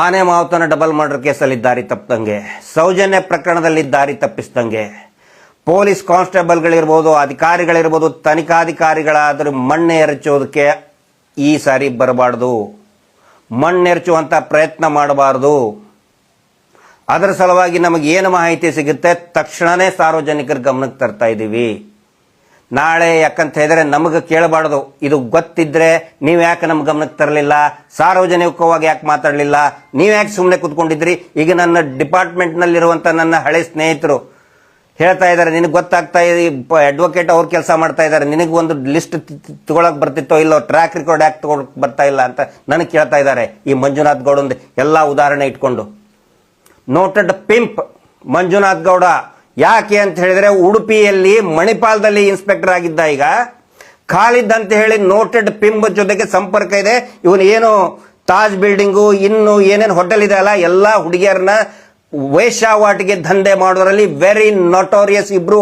Speaker 1: ಆನೆ ಮಾವುತನ ಡಬಲ್ ಮರ್ಡರ್ ಕೇಸಲ್ಲಿ ದಾರಿ ತಪ್ಪದಂಗೆ, ಸೌಜನ್ಯ ಪ್ರಕರಣದಲ್ಲಿ ದಾರಿ ತಪ್ಪಿಸ್ದಂಗೆ, ಪೊಲೀಸ್ ಕಾನ್ಸ್ಟೇಬಲ್ಗಳಿರ್ಬೋದು, ಅಧಿಕಾರಿಗಳಿರ್ಬೋದು, ತನಿಖಾಧಿಕಾರಿಗಳಾದರೂ ಮಣ್ಣು ಎರಚೋದಕ್ಕೆ ಈ ಸಾರಿ ಬರಬಾರ್ದು. ಮಣ್ಣೆರಚುವಂತ ಪ್ರಯತ್ನ ಮಾಡಬಾರದು. ಅದರ ಸಲುವಾಗಿ ನಮಗೆ ಏನು ಮಾಹಿತಿ ಸಿಗುತ್ತೆ ತಕ್ಷಣನೇ ಸಾರ್ವಜನಿಕರ ಗಮನಕ್ಕೆ ತರ್ತಾ ಇದ್ದೀವಿ. ನಾಳೆ ಯಾಕಂತ ಹೇಳಿದ್ರೆ ನಮಗೆ ಕೇಳಬಾರ್ದು. ಇದು ಗೊತ್ತಿದ್ರೆ ನೀವು ಯಾಕೆ ನಮ್ಮ ಗಮನಕ್ಕೆ ತರಲಿಲ್ಲ, ಸಾರ್ವಜನಿಕವಾಗಿ ಯಾಕೆ ಮಾತಾಡಲಿಲ್ಲ, ನೀವು ಯಾಕೆ ಸುಮ್ಮನೆ ಕೂತ್ಕೊಂಡಿದ್ರಿ? ಈಗ ನನ್ನ ಡಿಪಾರ್ಟ್ಮೆಂಟ್ನಲ್ಲಿರುವಂಥ ನನ್ನ ಹಳೆ ಸ್ನೇಹಿತರು ಹೇಳ್ತಾ ಇದ್ದಾರೆ, ನಿನಗೆ ಗೊತ್ತಾಗ್ತಾ ಇದೆ, ಅಡ್ವೊಕೇಟ್ ಅವ್ರು ಕೆಲಸ ಮಾಡ್ತಾ ಇದ್ದಾರೆ, ನಿನಗೆ ಒಂದು ಲಿಸ್ಟ್ ತಗೊಳಕ್ ಬರ್ತಿತ್ತೋ ಇಲ್ಲೋ, ಟ್ರ್ಯಾಕ್ ರೆಕಾರ್ಡ್ ಯಾಕೆ ತಗೊಳಕ್ ಬರ್ತಾ ಇಲ್ಲ ಅಂತ ನನಗೆ ಕೇಳ್ತಾ ಇದ್ದಾರೆ. ಈ ಮಂಜುನಾಥ್ ಗೌಡ ಎಲ್ಲ ಉದಾಹರಣೆ ಇಟ್ಕೊಂಡು, ನೋಟೆಡ್ ಪಿಂಪ್ ಮಂಜುನಾಥ್ ಗೌಡ. ಯಾಕೆ ಅಂತ ಹೇಳಿದ್ರೆ ಉಡುಪಿಯಲ್ಲಿ ಮಣಿಪಾಲದಲ್ಲಿ ಇನ್ಸ್ಪೆಕ್ಟರ್ ಆಗಿದ್ದ, ಈಗ ಖಾಲಿದ್ ಅಂತ ಹೇಳಿ ನೋಟೆಡ್ ಪಿಂಪ್ ಜೊತೆಗೆ ಸಂಪರ್ಕ ಇದೆ. ಇವನು ಏನು ತಾಜ್ ಬಿಲ್ಡಿಂಗು, ಇನ್ನು ಏನೇನು ಹೋಟೆಲ್ ಇದೆ ಅಲ್ಲ, ಎಲ್ಲ ಹುಡುಗಿಯರನ್ನ ವೇಶ್ಯಾವಾಟಿಗೆ ದಂಧೆ ಮಾಡೋದ್ರಲ್ಲಿ ವೆರಿ ನೊಟೋರಿಯಸ್. ಇಬ್ರು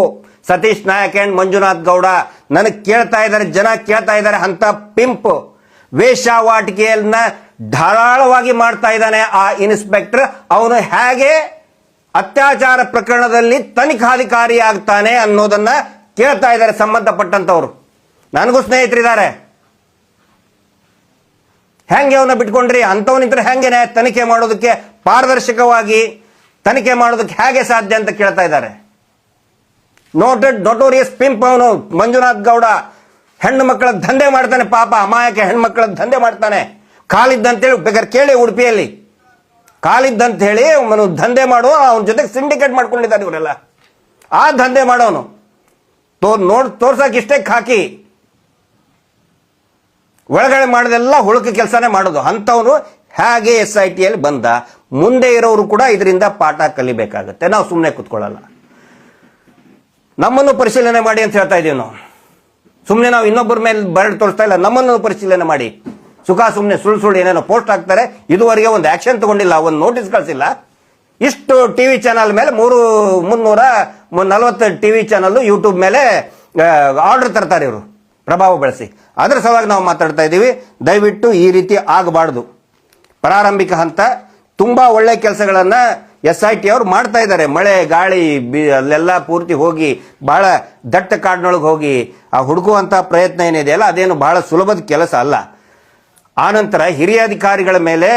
Speaker 1: ಸತೀಶ್ ನಾಯಕ್ ಅಂಡ್ ಮಂಜುನಾಥ್ ಗೌಡ ನನಗೆ ಕೇಳ್ತಾ ಇದ್ದಾರೆ, ಜನ ಕೇಳ್ತಾ ಇದ್ದಾರೆ, ಅಂತ ಪಿಂಪ್ ವೇಶ್ಯಾವಾಟಿಕೆಯನ್ನ ಧಾರಾಳವಾಗಿ ಮಾಡ್ತಾ ಇದ್ದಾನೆ ಆ ಇನ್ಸ್ಪೆಕ್ಟರ್. ಅವನು ಹೇಗೆ ಅತ್ಯಾಚಾರ ಪ್ರಕರಣದಲ್ಲಿ ತನಿಖಾಧಿಕಾರಿ ಆಗ್ತಾನೆ ಅನ್ನೋದನ್ನ ಕೇಳ್ತಾ ಇದ್ದಾರೆ ಸಂಬಂಧಪಟ್ಟಂತವ್ರು. ನನಗೂ ಸ್ನೇಹಿತರಿದ್ದಾರೆ. ಹೆಂಗೆ ಅವನ್ನ ಬಿಟ್ಕೊಂಡ್ರಿ? ಅಂತವನಿದ್ರೆ ಹೆಂಗೆ ತನಿಖೆ ಮಾಡೋದಕ್ಕೆ, ಪಾರದರ್ಶಕವಾಗಿ ತನಿಖೆ ಮಾಡೋದಕ್ಕೆ ಹೇಗೆ ಸಾಧ್ಯ ಅಂತ ಕೇಳ್ತಾ ಇದ್ದಾರೆ. ನೋಟೋರಿಯಸ್ ಪಿಂಪ್ ಅವನು ಮಂಜುನಾಥ್ ಗೌಡ. ಹೆಣ್ಣು ಮಕ್ಕಳ ದಂಧೆ ಮಾಡ್ತಾನೆ, ಪಾಪ ಅಮಾಯಕ ಹೆಣ್ಮಕ್ಳ ದಂಧೆ ಮಾಡ್ತಾನೆ. ಕಾಲಿದ್ದಂತೇಳಿ ಬೇಕಾದ್ರೆ ಕೇಳಿ, ಉಡುಪಿಯಲ್ಲಿ ಕಾಲಿದ್ದಂತ ಹೇಳಿ ಅವನು ದಂಧೆ ಮಾಡುವ, ಅವನ ಜೊತೆಗೆ ಸಿಂಡಿಕೇಟ್ ಮಾಡ್ಕೊಂಡಿದ್ದಾರೆ ಇವರೆಲ್ಲ. ಆ ದಂಧೆ ಮಾಡೋನು ತೋರ್ಸಕ್ ಇಷ್ಟೇ ಹಾಕಿ ಒಳಗಡೆ ಮಾಡೋದೆಲ್ಲ ಹುಳುಕ ಕೆಲಸನೇ ಮಾಡೋದು. ಅಂಥವನು ಹೇಗೆ SIT ಯಲ್ಲಿ ಬಂದ, ಮುಂದೆ ಇರೋರು ಕೂಡ ಇದರಿಂದ ಪಾಠ ಕಲಿಬೇಕಾಗತ್ತೆ. ನಾವು ಸುಮ್ಮನೆ ಕೂತ್ಕೊಳ್ಳಲ್ಲ. ನಮ್ಮನ್ನು ಪರಿಶೀಲನೆ ಮಾಡಿ ಅಂತ ಹೇಳ್ತಾ ಇದೀವಿ ನಾವು. ಸುಮ್ಮನೆ ನಾವು ಇನ್ನೊಬ್ಬರ ಮೇಲೆ ಬರಡ್ ತೋರಿಸ್ತಾ ಇಲ್ಲ, ನಮ್ಮನ್ನು ಪರಿಶೀಲನೆ ಮಾಡಿ. ಸುಮ್ಮನೆ ಸುಳ್ಳು ಏನೇನೋ ಪೋಸ್ಟ್ ಹಾಕ್ತಾರೆ. ಇದುವರೆಗೆ ಒಂದು ಆಕ್ಷನ್ ತಗೊಂಡಿಲ್ಲ, ಒಂದು ನೋಟಿಸ್ ಕಳಿಸಿಲ್ಲ. ಇಷ್ಟು ಟಿವಿ ಚಾನಲ್ ಮೇಲೆ 340 ಟಿವಿ ಚಾನಲ್ ಯೂಟ್ಯೂಬ್ ಮೇಲೆ ಆರ್ಡರ್ ತರ್ತಾರೆ ಇವರು ಪ್ರಭಾವ ಬಳಸಿ. ಅದರ ಸಲುವಾಗಿ ನಾವು ಮಾತಾಡ್ತಾ ಇದ್ದೀವಿ. ದಯವಿಟ್ಟು ಈ ರೀತಿ ಆಗಬಾರ್ದು. ಪ್ರಾರಂಭಿಕ ಹಂತ ತುಂಬಾ ಒಳ್ಳೆ ಕೆಲಸಗಳನ್ನ SIT ಅವರು ಮಾಡ್ತಾ ಇದ್ದಾರೆ. ಮಳೆ ಗಾಳಿ ಅಲ್ಲೆಲ್ಲ ಪೂರ್ತಿ ಹೋಗಿ ಬಹಳ ದಟ್ಟ ಕಾಡಿನೊಳಗೆ ಹೋಗಿ ಆ ಹುಡುಕುವಂತ ಪ್ರಯತ್ನ ಏನಿದೆಯಲ್ಲ, ಅದೇನು ಬಹಳ ಸುಲಭದ ಕೆಲಸ ಅಲ್ಲ. ಆನಂತರ ಹಿರಿಯ ಅಧಿಕಾರಿಗಳ ಮೇಲೆ,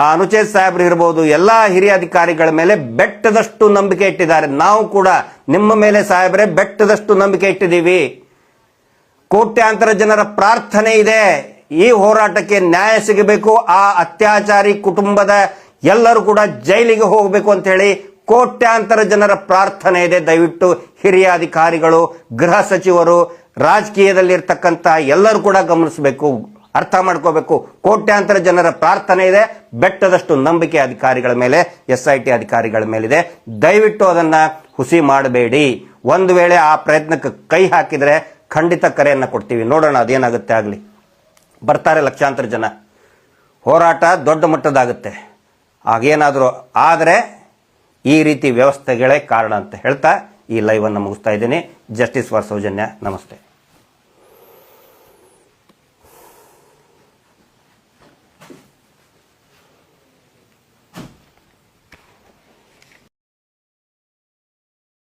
Speaker 1: ಆ ಅನುಚೇತ್ ಸಾಹೇಬ್ರು ಇರಬಹುದು, ಎಲ್ಲಾ ಹಿರಿಯ ಅಧಿಕಾರಿಗಳ ಮೇಲೆ ಬೆಟ್ಟದಷ್ಟು ನಂಬಿಕೆ ಇಟ್ಟಿದ್ದಾರೆ. ನಾವು ಕೂಡ ನಿಮ್ಮ ಮೇಲೆ ಸಾಹೇಬ್ರೆ ಬೆಟ್ಟದಷ್ಟು ನಂಬಿಕೆ ಇಟ್ಟಿದ್ದೀವಿ. ಕೋಟ್ಯಾಂತರ ಜನರ ಪ್ರಾರ್ಥನೆ ಇದೆ. ಈ ಹೋರಾಟಕ್ಕೆ ನ್ಯಾಯ ಸಿಗಬೇಕು. ಆ ಅತ್ಯಾಚಾರಿ ಕುಟುಂಬದ ಎಲ್ಲರೂ ಕೂಡ ಜೈಲಿಗೆ ಹೋಗಬೇಕು ಅಂತ ಹೇಳಿ ಕೋಟ್ಯಾಂತರ ಜನರ ಪ್ರಾರ್ಥನೆ ಇದೆ. ದಯವಿಟ್ಟು ಹಿರಿಯ ಅಧಿಕಾರಿಗಳು, ಗೃಹ ಸಚಿವರು, ರಾಜಕೀಯದಲ್ಲಿರ್ತಕ್ಕಂಥ ಎಲ್ಲರೂ ಕೂಡ ಗಮನಿಸಬೇಕು, ಅರ್ಥ ಮಾಡ್ಕೋಬೇಕು. ಕೋಟ್ಯಾಂತರ ಜನರ ಪ್ರಾರ್ಥನೆ ಇದೆ, ಬೆಟ್ಟದಷ್ಟು ನಂಬಿಕೆ ಅಧಿಕಾರಿಗಳ ಮೇಲೆ, SIT ಅಧಿಕಾರಿಗಳ ಮೇಲಿದೆ. ದಯವಿಟ್ಟು ಅದನ್ನ ಹುಸಿ ಮಾಡಬೇಡಿ. ಒಂದು ವೇಳೆ ಆ ಪ್ರಯತ್ನಕ್ಕೆ ಕೈ ಹಾಕಿದ್ರೆ ಖಂಡಿತ ಕರೆಯನ್ನ ಕೊಡ್ತೀವಿ. ನೋಡೋಣ ಅದೇನಾಗುತ್ತೆ. ಆಗಲಿ, ಬರ್ತಾರೆ ಲಕ್ಷಾಂತರ ಜನ, ಹೋರಾಟ ದೊಡ್ಡ ಮಟ್ಟದಾಗುತ್ತೆ. ಆಗೇನಾದರೂ ಆದರೆ ಈ ರೀತಿ ವ್ಯವಸ್ಥೆಗಳೇ ಕಾರಣ ಅಂತ ಹೇಳ್ತಾ ಈ ಲೈವ್ ಅನ್ನು ಮುಗಿಸ್ತಾ ಇದ್ದೀನಿ. Justice for Soujanya. ನಮಸ್ತೆ.